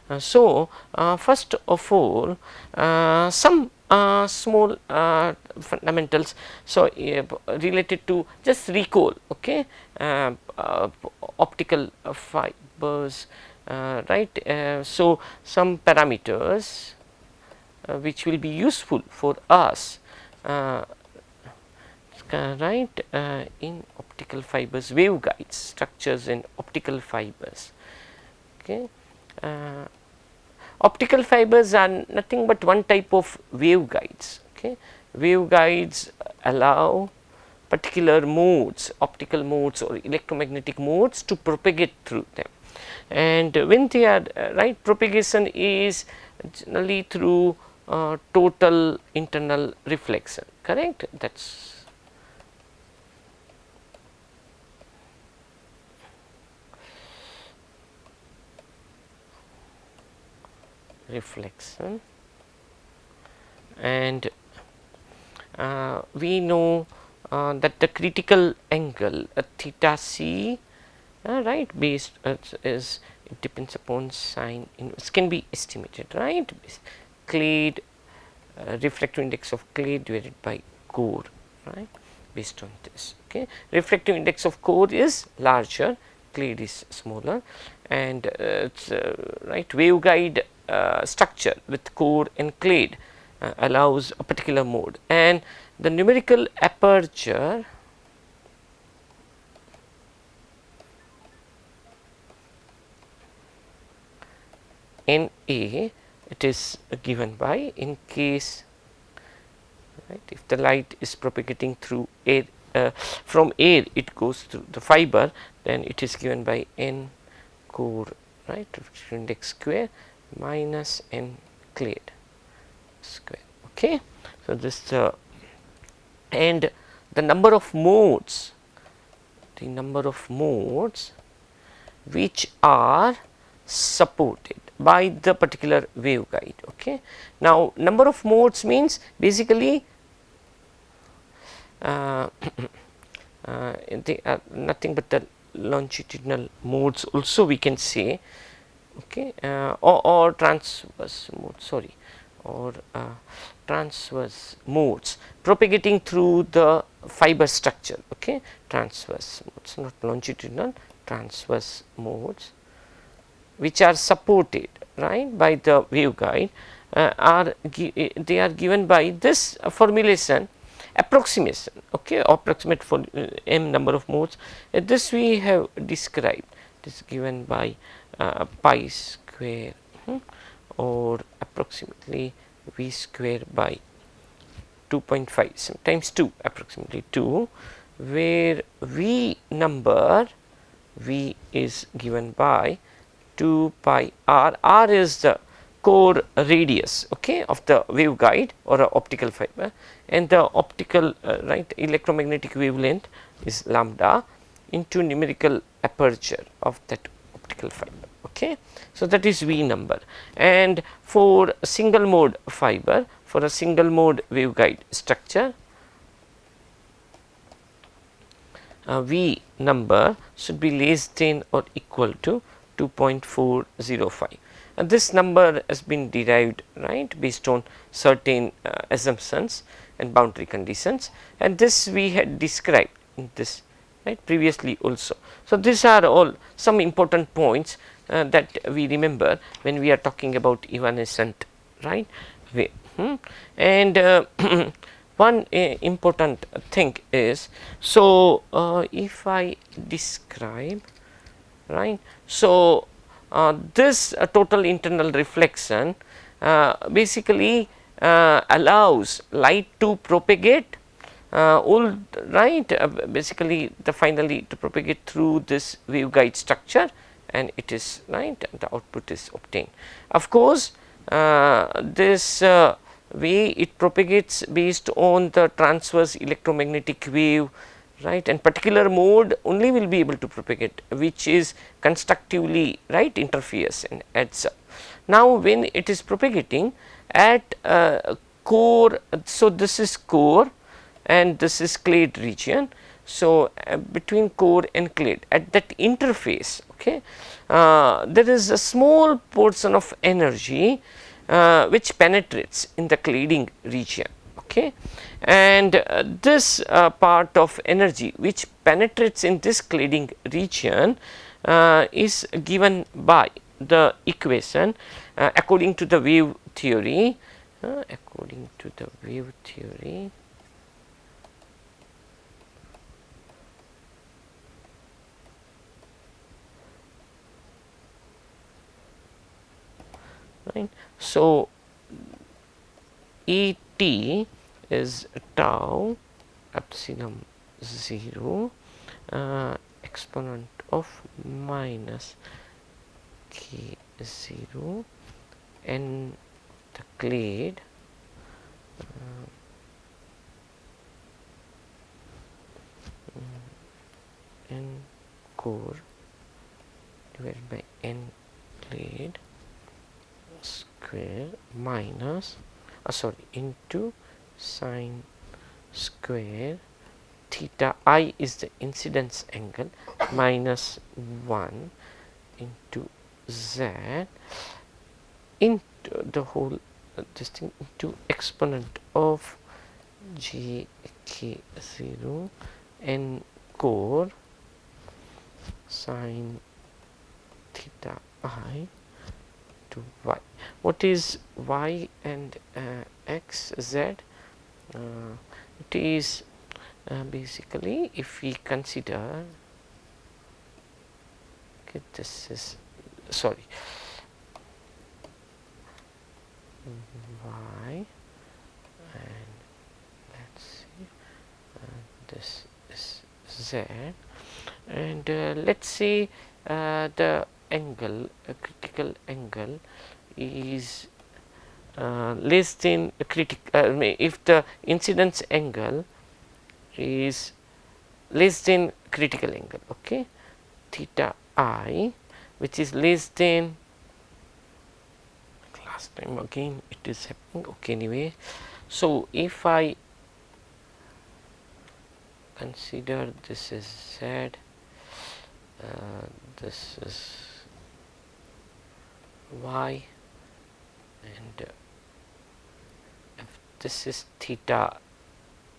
First of all, some small fundamentals, so related to just recall, okay, optical fibers, right. So, some parameters which will be useful for us, right, in optical fibers, waveguides, structures in optical fibers. Okay. Optical fibers are nothing but one type of waveguides. Okay. Waveguides allow particular modes, optical modes or electromagnetic modes to propagate through them. And when they are right, propagation is generally through total internal reflection, correct. That is reflection. And we know that the critical angle theta c, right, based is it depends upon sine inverse, can be estimated, right. Clade refractive index of clade divided by core, right, based on this. Okay. Refractive index of core is larger, clade is smaller, and it's right, waveguide structure with core and clade allows a particular mode, and the numerical aperture N A, it is given by, in case, right, if the light is propagating through air, from air it goes through the fiber, then it is given by N core, right, index square minus N clade square. Okay. So, this and the number of modes, which are supported by the particular waveguide. Okay. Now, number of modes means basically they are nothing but the longitudinal modes also we can say, okay, or transverse modes, sorry, or transverse modes propagating through the fiber structure. Okay. Transverse modes, not longitudinal, transverse modes which are supported, right, by the waveguide they are given by this formulation, approximation, okay, approximate for m number of modes. This we have described, it is given by pi square or approximately v square by 2.5, sometimes 2, approximately 2, where v number, v is given by 2 pi r, r is the core radius, okay, of the waveguide or optical fiber, and the optical right, electromagnetic wavelength is lambda into numerical aperture of that optical fiber. Okay. So, that is V number, and for a single mode fiber, for a single mode waveguide structure, V number should be less than or equal to 2.405, and this number has been derived, right, based on certain assumptions and boundary conditions, and this we had described in this, right, previously also. So, these are all some important points that we remember when we are talking about evanescent, right, wave. And one important thing is, so if I describe, right, so this total internal reflection basically allows light to propagate all, right, basically the finally to propagate through this waveguide structure, and it is, right, the output is obtained. Of course, this way it propagates based on the transverse electromagnetic wave, right, and particular mode only will be able to propagate, which is constructively, right, interferes and adds up. Now, when it is propagating at core, so this is core and this is clade region. So, between core and clade at that interface, Okay. There is a small portion of energy which penetrates in the cladding region. Okay. And this part of energy which penetrates in this cladding region is given by the equation according to the wave theory. According to the wave theory, right. So, E t is tau epsilon 0 exponent of minus k 0 n the clade n core divided by n clade square minus sorry into sine square theta I is the incidence angle minus 1 into z into the whole this thing into exponent of j k 0 n core sine theta I to y. What is y and x z? It is basically, if we consider, okay, this is sorry y and let's see this is z, and let's say the angle, a critical angle is less than if the incidence angle is less than critical angle, okay, theta I, which is less than, last time again it is happening, okay, anyway. So, if I consider this is z, this is y, and if this is theta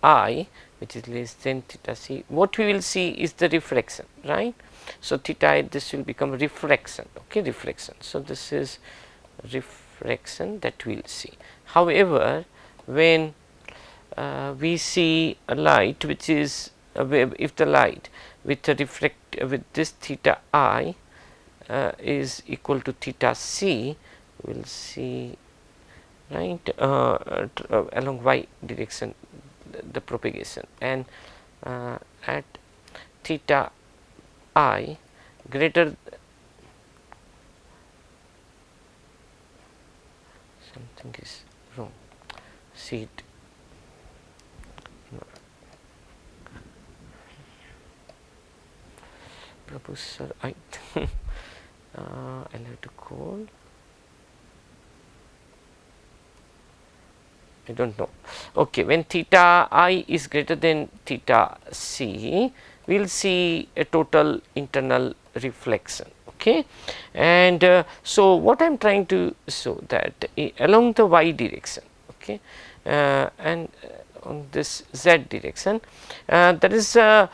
I, which is less than theta c, what we will see is the reflection, right. So, theta I, this will become reflection, okay, reflection. So, this is reflection that we will see. However, when we see a light which is if the light with the with this theta I is equal to theta c, we will see, right, along y direction the propagation, and at theta I greater, something is wrong, see it, Prabhu sir, I I'll have to call, I don't know. Okay, when theta I is greater than theta c, we will see a total internal reflection, okay. And so, what I am trying to show that along the y direction, okay, and on this z direction, that is so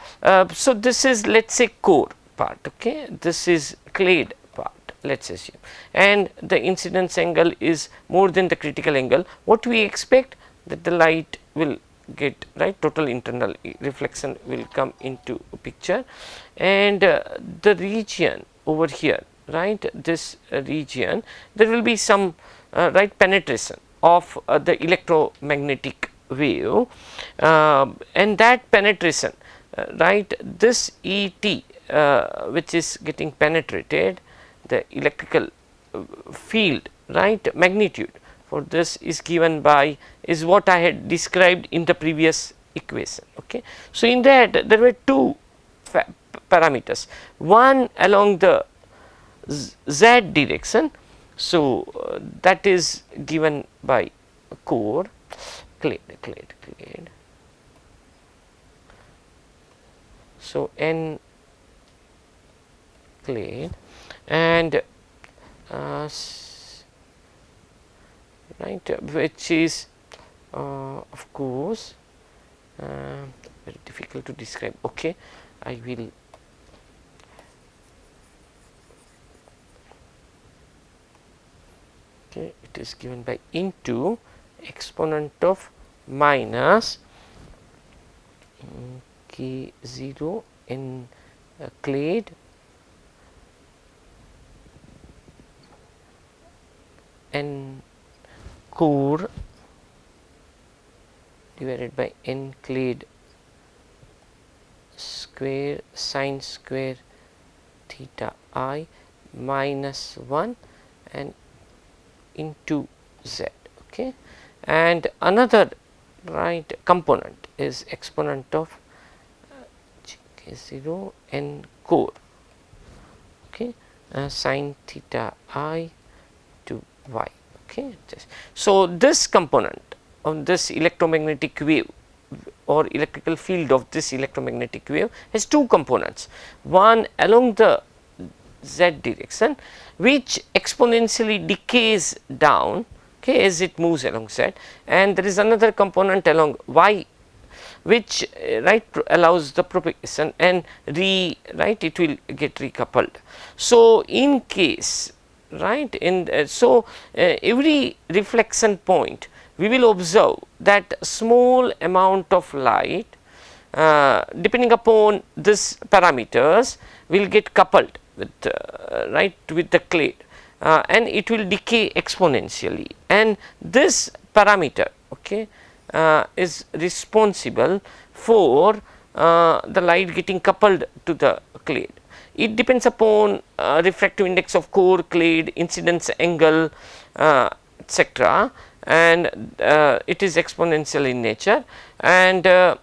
this is, let us say, core part, okay, this is clade part, let us assume, and the incidence angle is more than the critical angle. What we expect, that the light will get, right, total internal reflection will come into picture, and the region over here, right, this region, there will be some right penetration of the electromagnetic wave, and that penetration, right, this E t which is getting penetrated, the electrical field, right, magnitude for this is given by, is what I had described in the previous equation, okay. So, in that there were two parameters, one along the z direction. So, that is given by core clade. So, n clade, and right, which is of course very difficult to describe. Okay, I will it is given by into exponent of minus k0 in clade n core divided by n clade square sine square theta I minus 1 and into z. Okay, and another right component is exponent of k0 n core, okay, sine theta I to y. Okay, so this component of this electromagnetic wave or electrical field of this electromagnetic wave has two components, one along the z direction which exponentially decays down, okay, as it moves along z, and there is another component along y which right allows the propagation and right it will get recoupled. So in case right in every reflection point we will observe that small amount of light depending upon this parameters will get coupled with right with the clade and it will decay exponentially, and this parameter, okay, is responsible for the light getting coupled to the clade. It depends upon refractive index of core, clade, incidence angle, etc., and it is exponential in nature, and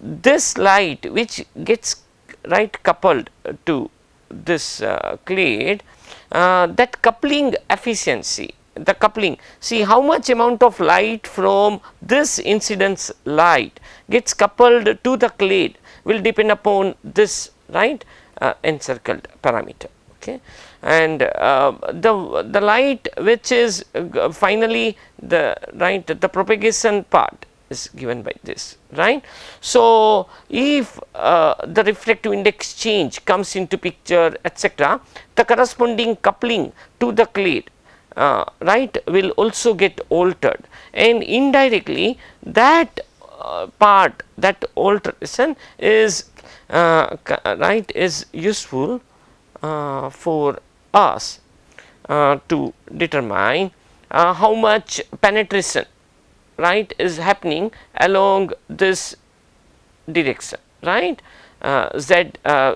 this light which gets right coupled to this clade, that coupling efficiency, the coupling, see how much amount of light from this incidence light gets coupled to the clade will depend upon this right encircled parameter. Okay, and the light which is finally the right the propagation part is given by this, right. So if the refractive index change comes into picture, etc., the corresponding coupling to the clade right will also get altered, and indirectly that part, that alteration is right is useful for us to determine how much penetration right is happening along this direction, right, z.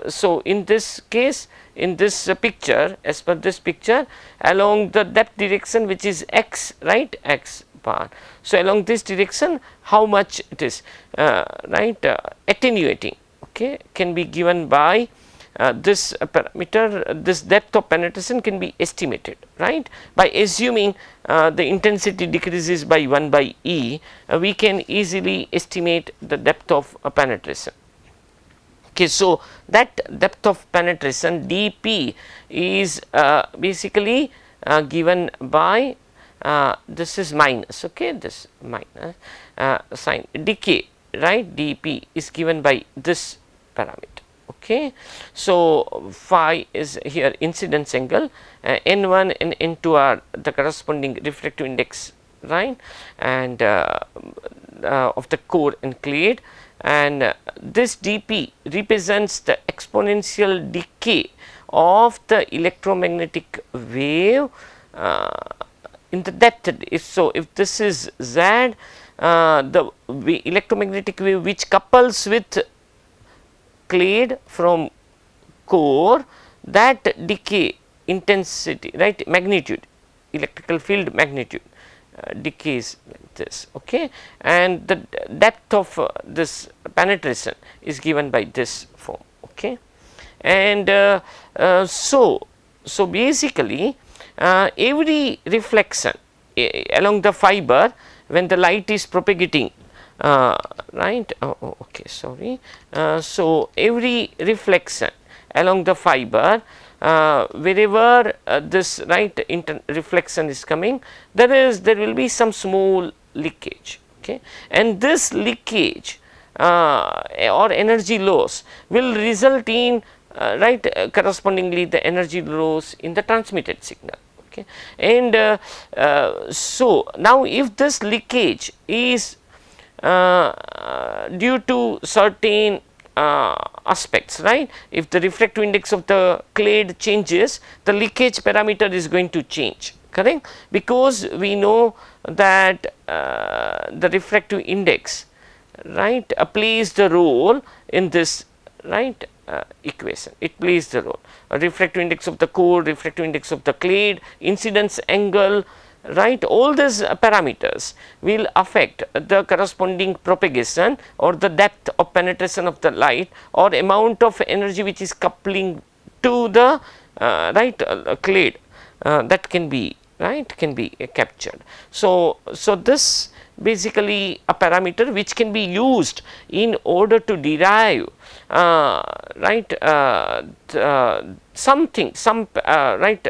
So in this case, in this picture, as per this picture, along the depth direction which is x, right, x bar. So along this direction how much it is right attenuating, okay, can be given by this parameter, this depth of penetration can be estimated, right, by assuming the intensity decreases by 1 by E, we can easily estimate the depth of penetration. Okay, so that depth of penetration dP is basically given by this is minus, okay, this minus sign decay, right, dP is given by this parameter. Okay, so phi is here incidence angle, n1 and n2 are the corresponding refractive index, right, and of the core and clade, and this dP represents the exponential decay of the electromagnetic wave in the depth. If this is Z, the electromagnetic wave which couples with clade from core, that decay intensity, right, magnitude, electrical field magnitude decays like this, okay, and the depth of this penetration is given by this form, okay, and so basically every reflection along the fiber when the light is propagating, right, okay, sorry, so every reflection along the fiber wherever this reflection is coming, there will be some small leakage, okay, and this leakage or energy loss will result in correspondingly the energy loss in the transmitted signal. Okay. And so now if this leakage is due to certain aspects, right, if the refractive index of the clade changes, the leakage parameter is going to change, correct, because we know that the refractive index, right, plays the role in this, right, equation. It plays the role. A refractive index of the core, refractive index of the clade, incidence angle, right, all these parameters will affect the corresponding propagation or the depth of penetration of the light or amount of energy which is coupling to the clade that can be, right, can be captured. So this basically a parameter which can be used in order to derive something, some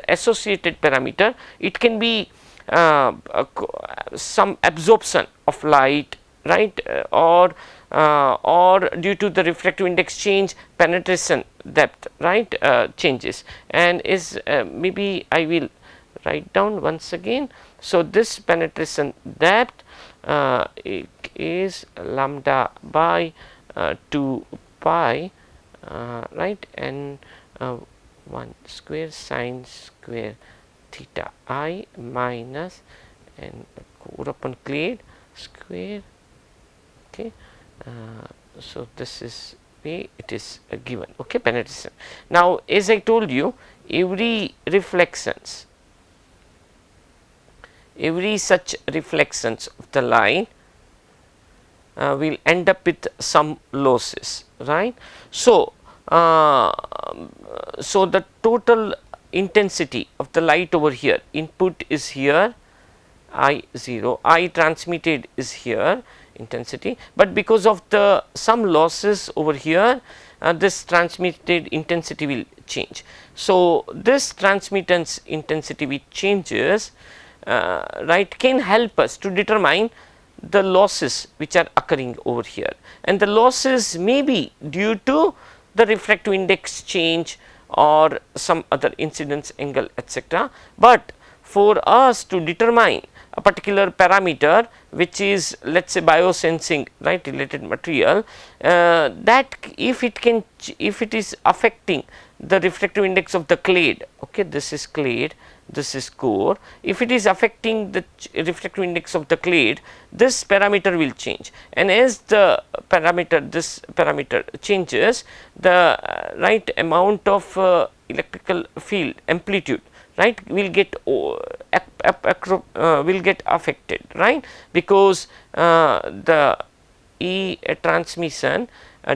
associated parameter. It can be some absorption of light, right, or due to the refractive index change, penetration depth, right, changes, and is maybe I will write down once again. So this penetration depth is lambda by 2 pi, right, and 1 square sine square theta I minus and core upon clade square. Okay, so this is way it is given. Okay, penetration. Now, as I told you, every such reflections of the line will end up with some losses, right. So so the total intensity of the light over here, input is here I0, I transmitted is here intensity, but because of the some losses over here, this transmitted intensity will change. So this transmittance intensity which changes, right, can help us to determine the losses which are occurring over here, and the losses may be due to the refractive index change or some other incidence angle, etc. But for us to determine a particular parameter which is, let us say, biosensing, right, related material, that if it is affecting the refractive index of the clade, okay, this is clade, this is core, if it is affecting the refractive index of the clade, this parameter will change, and as the this parameter changes, the right amount of electrical field amplitude, right, will get affected, right, because the E transmission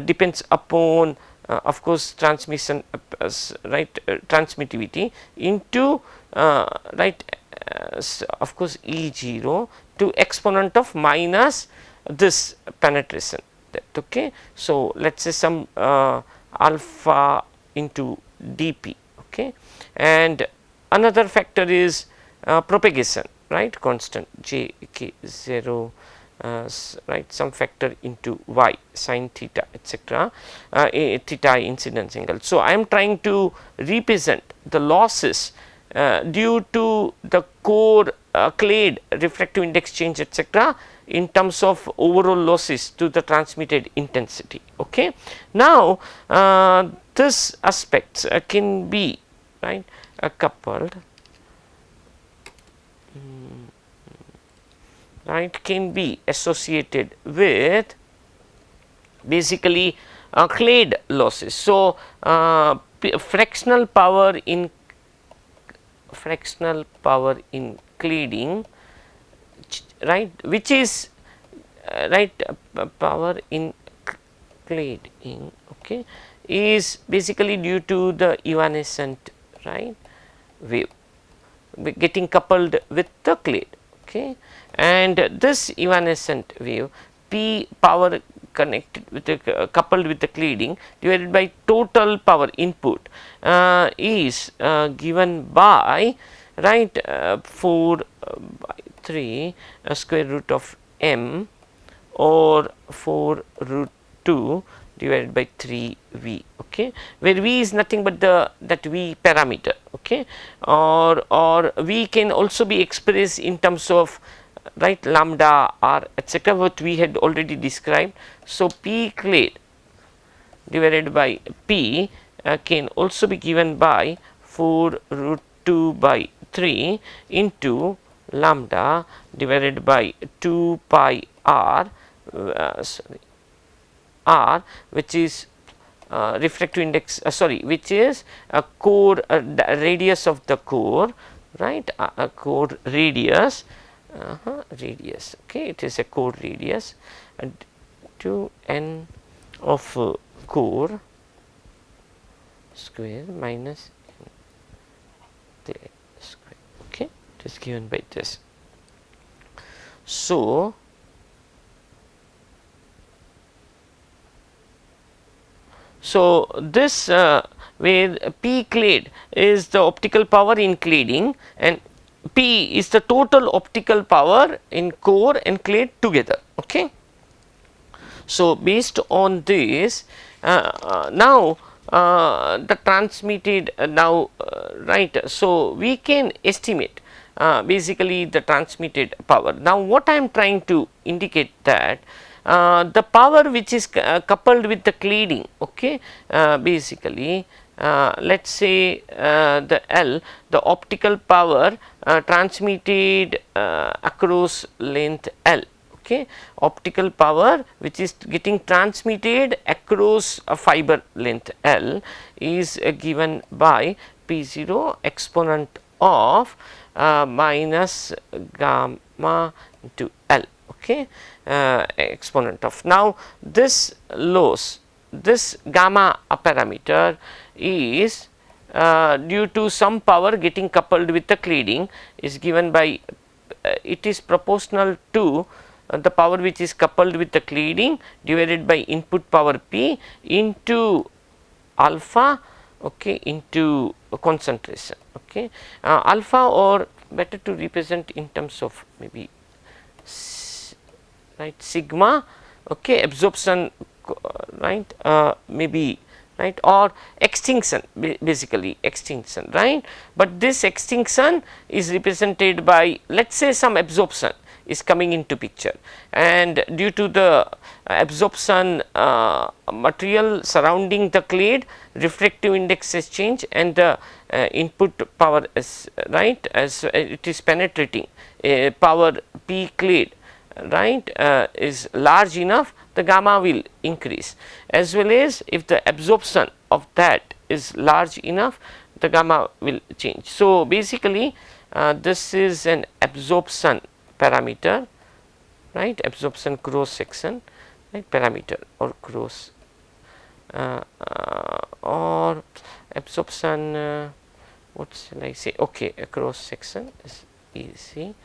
depends upon of course transmission transmittivity into of course E0 to exponent of minus this penetration depth. Okay. So, let us say some alpha into dp. Okay. And another factor is propagation, right, constant j k 0, right, some factor into y sin theta, etc., theta incidence angle. So, I am trying to represent the losses due to the core clade refractive index change, etc., in terms of overall losses to the transmitted intensity. Okay. Now, this aspects can be, right, coupled, right, can be associated with basically clade losses. So, fractional power in clading, right, which is power in clading, okay, is basically due to the evanescent, right, wave getting coupled with the clade. Okay. And this evanescent wave, P power connected with the coupled with the cladding divided by total power input is given by, right, 4 by 3 square root of m or 4 root 2 divided by 3 v, okay, where v is nothing but the that v parameter, okay, or v can also be expressed in terms of, right, lambda r etc., what we had already described. So, p clade divided by p can also be given by 4 root 2 by 3 into lambda divided by 2 pi r, sorry, r, which is refractive index, which is a core radius of the core, right, a core radius, radius, okay, it is a core radius, and 2n of core square minus the square, okay, it is given by this. So, this where P clade is the optical power in cladding and P is the total optical power in core and clade together, okay. So, based on this, now the transmitted right. So, we can estimate basically the transmitted power. Now, what I am trying to indicate that the power which is coupled with the cladding, okay, basically let us say the L, the optical power transmitted across length L, okay, optical power which is getting transmitted across a fiber length L is given by P0 exponent of minus gamma into L, okay, exponent of. Now, this loss, this gamma parameter is due to some power getting coupled with the cladding is given by it is proportional to the power which is coupled with the cladding divided by input power P into alpha, okay, into concentration, okay, alpha, or better to represent in terms of maybe right sigma, okay, absorption, right, maybe, right, or extinction, basically extinction, right, but this extinction is represented by, let us say, some absorption is coming into picture, and due to the absorption material surrounding the clade, refractive index has changed and the input power is, right, as it is penetrating power P clade, right, is large enough, the gamma will increase, as well as if the absorption of that is large enough, the gamma will change. So, basically this is an absorption parameter, right, absorption cross section, right, parameter or cross or absorption, what shall I say, okay, a cross section is easy,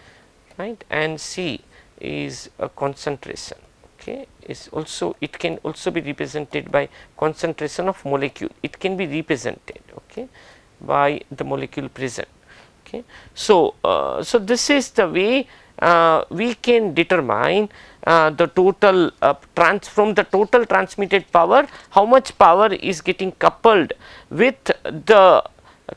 right, and C is a concentration, okay, is also, it can also be represented by concentration of molecule, it can be represented, okay, by the molecule present, okay. So, so this is the way we can determine the total from the total transmitted power, how much power is getting coupled with the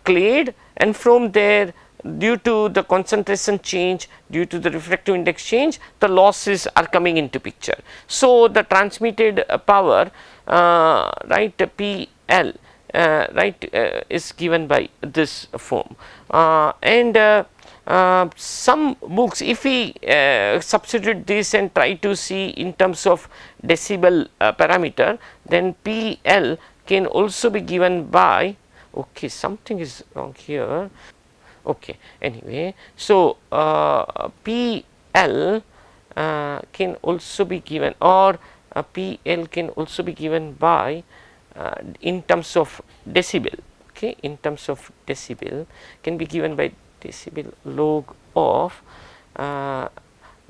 clade, and from there, due to the concentration change, due to the refractive index change, the losses are coming into picture. So, the transmitted power, right, PL, right, is given by this form, and some books, if we substitute this and try to see in terms of decibel parameter, then PL can also be given by, okay, something is wrong here, okay, anyway. So, PL can also be given, or PL can also be given by in terms of decibel, okay, in terms of decibel can be given by decibel log of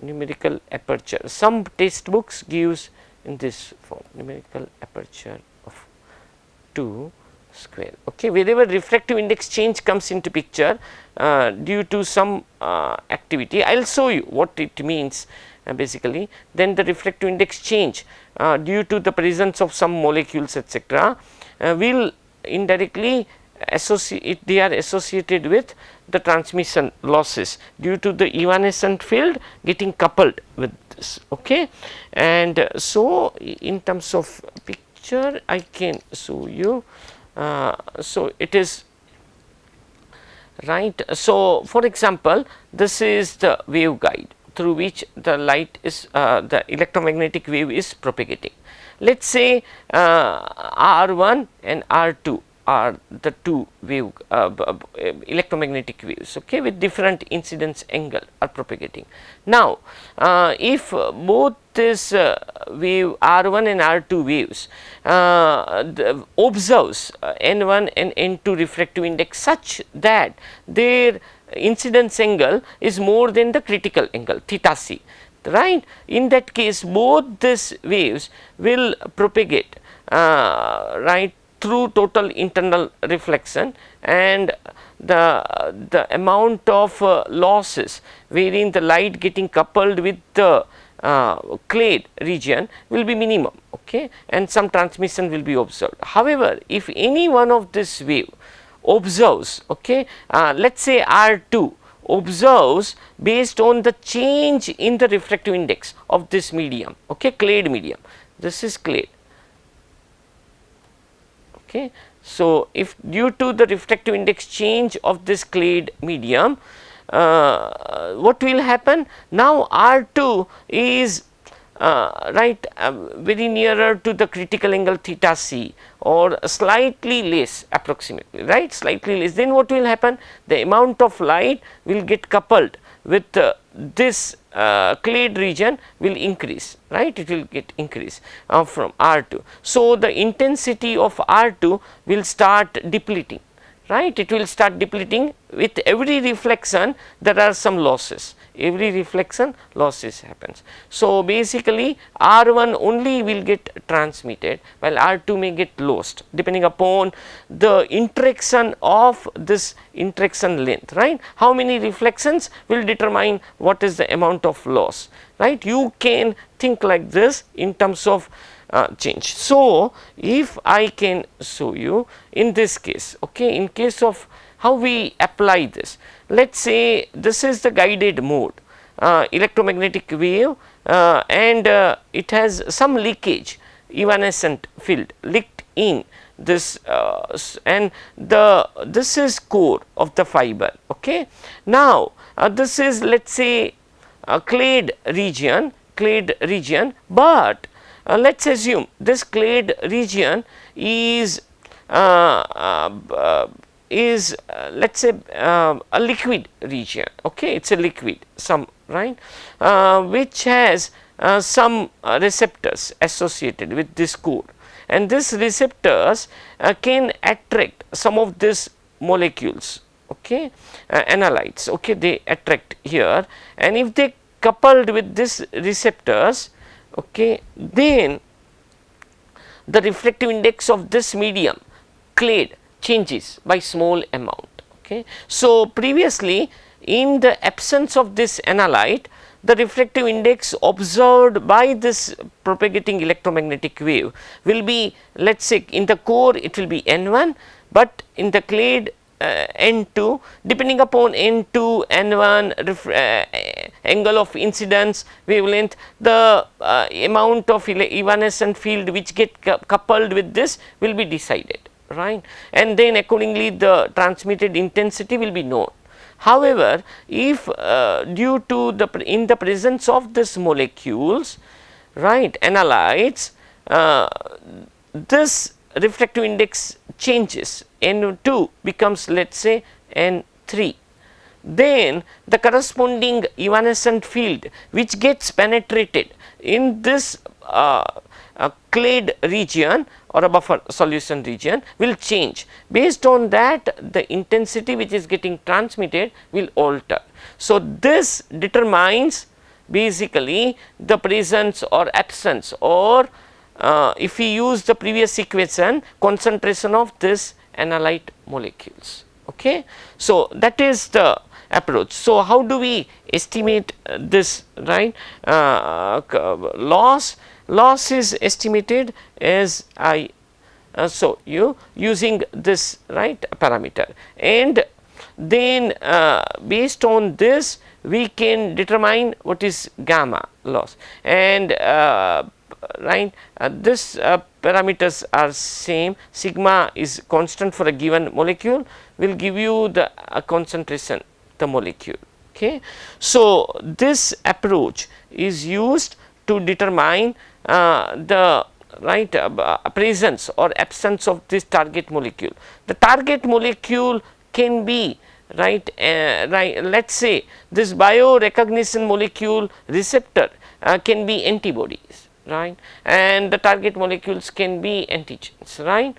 numerical aperture. Some textbooks gives in this form, numerical aperture of 2 square. Okay, wherever refractive index change comes into picture due to some activity, I will show you what it means basically. Then the refractive index change due to the presence of some molecules etc. Will indirectly associate, they are associated with the transmission losses due to the evanescent field getting coupled with this. Okay, and so in terms of picture I can show you. So it is right. So for example, this is the waveguide through which the light is the electromagnetic wave is propagating. Let us say R1 and R2 are the two wave electromagnetic waves, okay, with different incidence angle are propagating. Now if both this wave R1 and R2 waves observes N1 and N2 refractive index such that their incidence angle is more than the critical angle theta c, right. In that case both these waves will propagate right through total internal reflection, and the amount of losses wherein the light getting coupled with the clade region will be minimum, okay, and some transmission will be observed. However, if any one of this wave observes, okay, let us say R2 observes based on the change in the refractive index of this medium, okay, clade medium, this is clade. Okay. So, if due to the refractive index change of this clade medium, what will happen? Now, R2 is right very nearer to the critical angle theta c or slightly less approximately, right, slightly less. Then what will happen? The amount of light will get coupled with this clade region will increase, right, it will get increase from R2. So, the intensity of R2 will start depleting, right, it will start depleting. With every reflection there are some losses, every reflection losses happens. So, basically R1 only will get transmitted while R2 may get lost depending upon the interaction of this interaction length, right. How many reflections will determine what is the amount of loss, right. You can think like this in terms of change. So, if I can show you in this case, okay, in case of how we apply this, let us say this is the guided mode electromagnetic wave and it has some leakage evanescent field leaked in this and this is core of the fiber, okay. Now this is let us say clade region, but let us assume this clade region is let us say a liquid region, okay, it is a liquid some, right, which has some receptors associated with this core, and these receptors can attract some of these molecules, okay, analytes, okay, they attract here, and if they coupled with these receptors, okay, then the refractive index of this medium clade changes by small amount, okay. So, previously in the absence of this analyte, the refractive index observed by this propagating electromagnetic wave will be, let us say in the core it will be N1, but in the clade N2, depending upon N2, N1 angle of incidence wavelength, the amount of evanescent field which get coupled with this will be decided, right, and then accordingly the transmitted intensity will be known. However, if due to the in the presence of this molecules, right, analytes, this refractive index changes, N2 becomes let us say N3, then the corresponding evanescent field which gets penetrated in this clade region or a buffer solution region will change. Based on that, the intensity which is getting transmitted will alter. So, this determines basically the presence or absence, or if we use the previous equation, concentration of this analyte molecules. Okay. So, that is the approach. So, how do we estimate this, right? Loss is estimated as so you using this, right, parameter, and then based on this we can determine what is gamma loss, and right, this parameters are same. Sigma is constant for a given molecule, will give you the concentration the molecule. Okay. So, this approach is used to determine the right presence or absence of this target molecule. The target molecule can be right, let us say this biorecognition molecule receptor can be antibodies, right, and the target molecules can be antigens, right.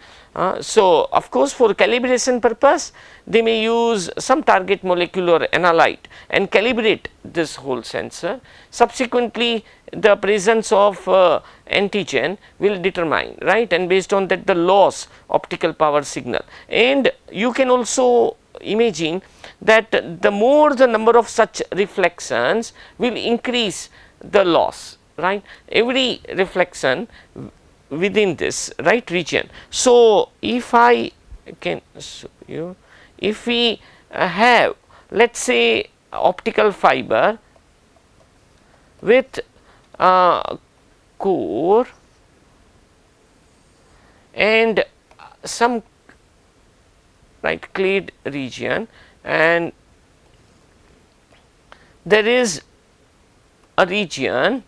So, of course, for calibration purpose they may use some target molecule or analyte and calibrate this whole sensor. Subsequently, the presence of antigen will determine, right, and based on that the loss optical power signal. And you can also imagine that the more the number of such reflections will increase the loss, right, every reflection within this, right, region. So, if I can show you, if we have, let us say, optical fiber with core and some, right, clade region, and there is a region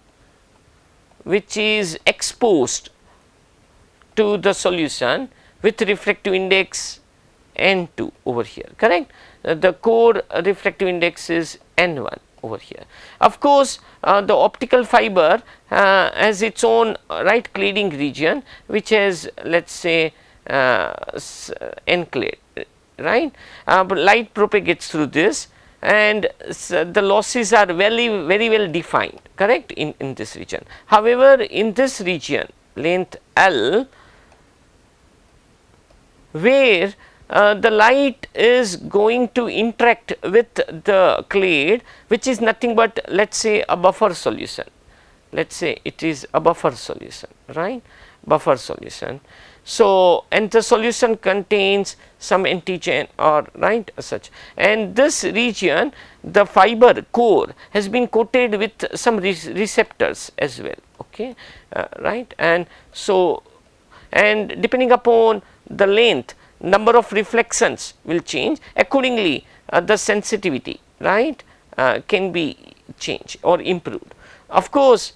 which is exposed to the solution with refractive index N2 over here, correct. The core refractive index is N1 over here. Of course, the optical fiber has its own, right, cladding region which has, let us say, enclave, right, but light propagates through this, and the losses are very well defined, correct, in this region. However, in this region length L, where the light is going to interact with the clade, which is nothing but, let us say, a buffer solution, let us say it is a buffer solution, right, buffer solution. So, and the solution contains some antigen or, right, such, and this region, the fiber core has been coated with some receptors as well, okay, right. And so, and depending upon the length, number of reflections will change accordingly, the sensitivity, right, can be changed or improved. Of course,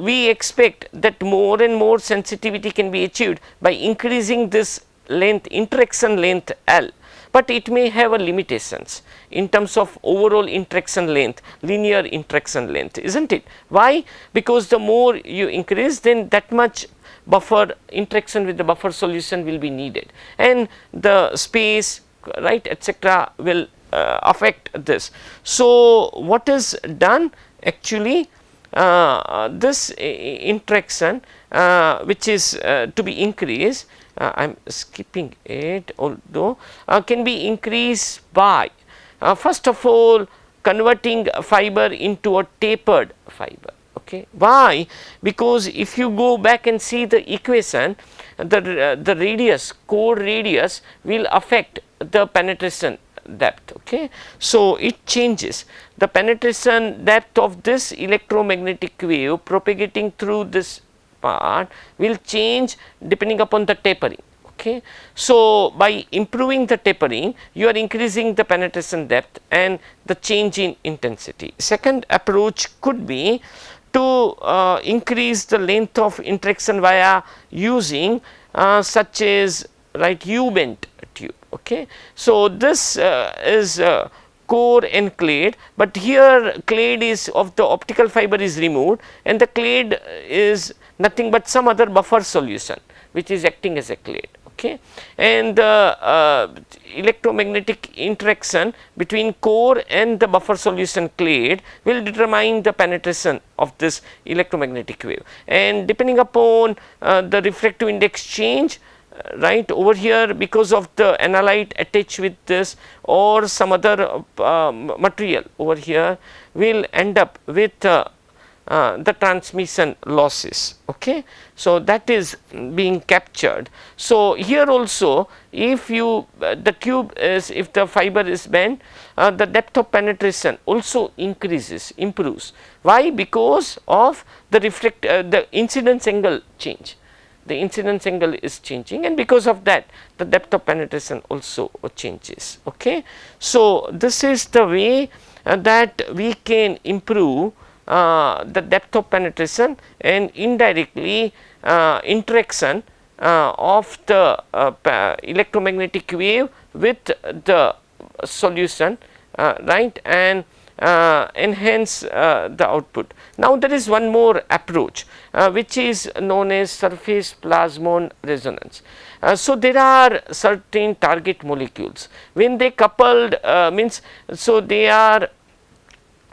we expect that more and more sensitivity can be achieved by increasing this length, interaction length L, but it may have a limitations in terms of overall interaction length, linear interaction length, isn't it? Why? Because the more you increase, then that much buffer interaction with the buffer solution will be needed, and the space, right, etc., will affect this. So, what is done actually, this interaction which is to be increased, I am skipping it, although can be increased by first of all converting fiber into a tapered fiber. Okay. Why? Because if you go back and see the equation, the radius, core radius will affect the penetration depth. Okay. So, it changes the penetration depth of this electromagnetic wave propagating through this part will change depending upon the tapering. Okay. So, by improving the tapering, you are increasing the penetration depth and the change in intensity. Second approach could be to increase the length of interaction via using such as, right, U-bent tube. Okay. So, this is core and clade, but here clade is of the optical fiber is removed, and the clade is nothing but some other buffer solution which is acting as a clade. Okay. And the electromagnetic interaction between core and the buffer solution clade will determine the penetration of this electromagnetic wave, and depending upon the refractive index change, right over here, because of the analyte attached with this or some other material over here, will end up with the transmission losses. Okay. So, that is being captured. So, here also if you the tube is, if the fiber is bent, the depth of penetration also improves. Why? Because of the the incidence angle change. The incidence angle is changing, and because of that the depth of penetration also changes. Okay. So, this is the way that we can improve the depth of penetration and indirectly interaction of the electromagnetic wave with the solution, right, and enhance the output. Now, there is one more approach which is known as surface plasmon resonance. So, there are certain target molecules when they coupled means, so they are,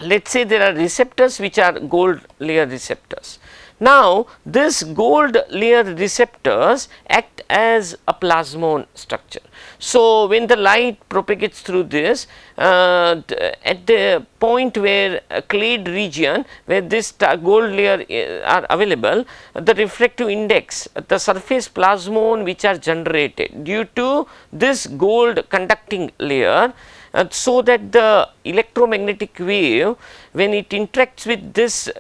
let us say there are receptors which are gold layer receptors. Now, this gold layer receptors act as a plasmon structure. So, when the light propagates through this at the point where clade region where this gold layer are available, the refractive index, the surface plasmon which are generated due to this gold conducting layer, so that the electromagnetic wave, when it interacts with this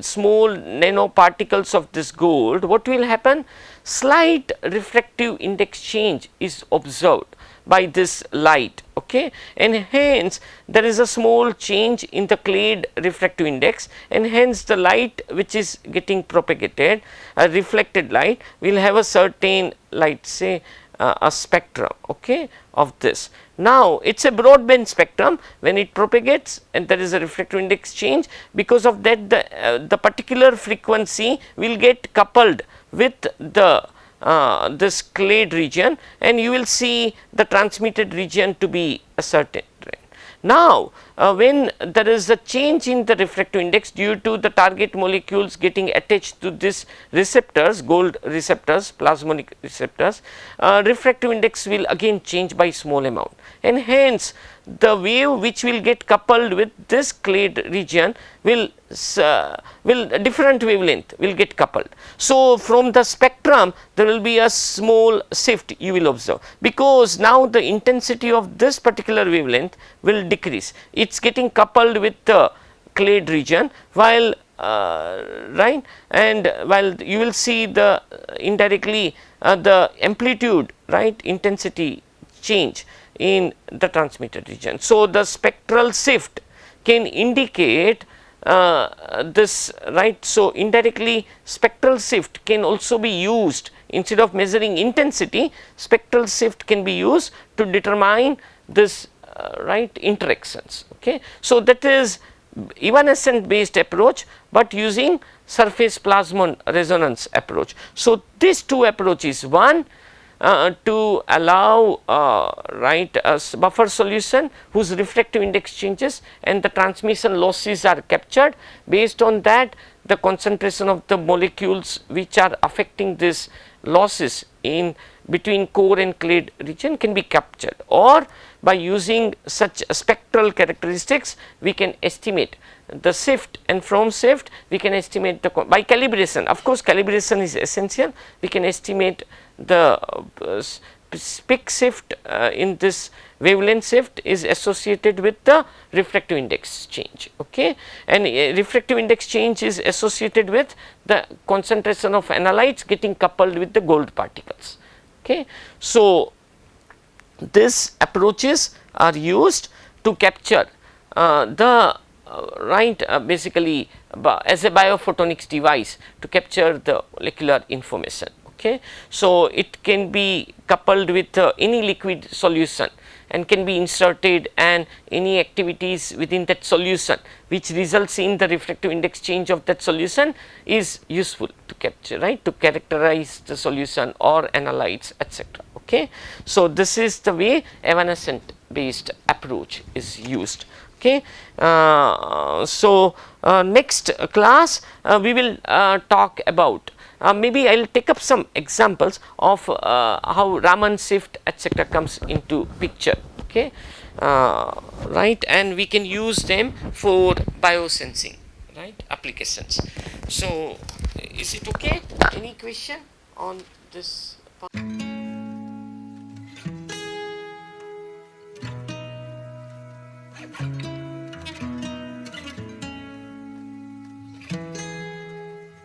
small nanoparticles of this gold, what will happen? Slight refractive index change is observed by this light. Okay. And hence there is a small change in the clade refractive index, and hence the light which is getting propagated, a reflected light, will have a certain light, say a spectrum, okay, of this. Now, it is a broadband spectrum. When it propagates and there is a refractive index change, because of that the particular frequency will get coupled with the this clade region, and you will see the transmitted region to be a certain trend. Now, when there is a change in the refractive index due to the target molecules getting attached to this receptors, gold receptors, plasmonic receptors, refractive index will again change by small amount, and hence the wave which will get coupled with this clade region will different wavelength will get coupled. So, from the spectrum there will be a small shift you will observe, because now the intensity of this particular wavelength will decrease. It is getting coupled with the clade region, while right, and while you will see the indirectly the amplitude, right, intensity change in the transmitted region. So, the spectral shift can indicate this, right. So, indirectly spectral shift can also be used, instead of measuring intensity, spectral shift can be used to determine this right interactions. Okay. So, that is evanescent based approach, but using surface plasmon resonance approach. So, these two approaches, one to allow right a buffer solution whose refractive index changes and the transmission losses are captured. Based on that, the concentration of the molecules which are affecting this losses in between core and clade region can be captured, or by using such spectral characteristics we can estimate the shift, and from shift we can estimate the by calibration. Of course, calibration is essential. We can estimate the peak shift in this wavelength shift is associated with the refractive index change, okay, and refractive index change is associated with the concentration of analytes getting coupled with the gold particles. Okay. So, these approaches are used to capture the right basically as a biophotonics device to capture the molecular information. Okay. So, it can be coupled with any liquid solution, and can be inserted, and any activities within that solution which results in the refractive index change of that solution is useful to capture, right, to characterize the solution or analytes, etc. Okay. So, this is the way evanescent based approach is used. Okay. Next class we will talk about, maybe I will take up some examples of how Raman shift etc. comes into picture. Okay. Right, and we can use them for biosensing, right, applications. So, is it okay? Any question on this?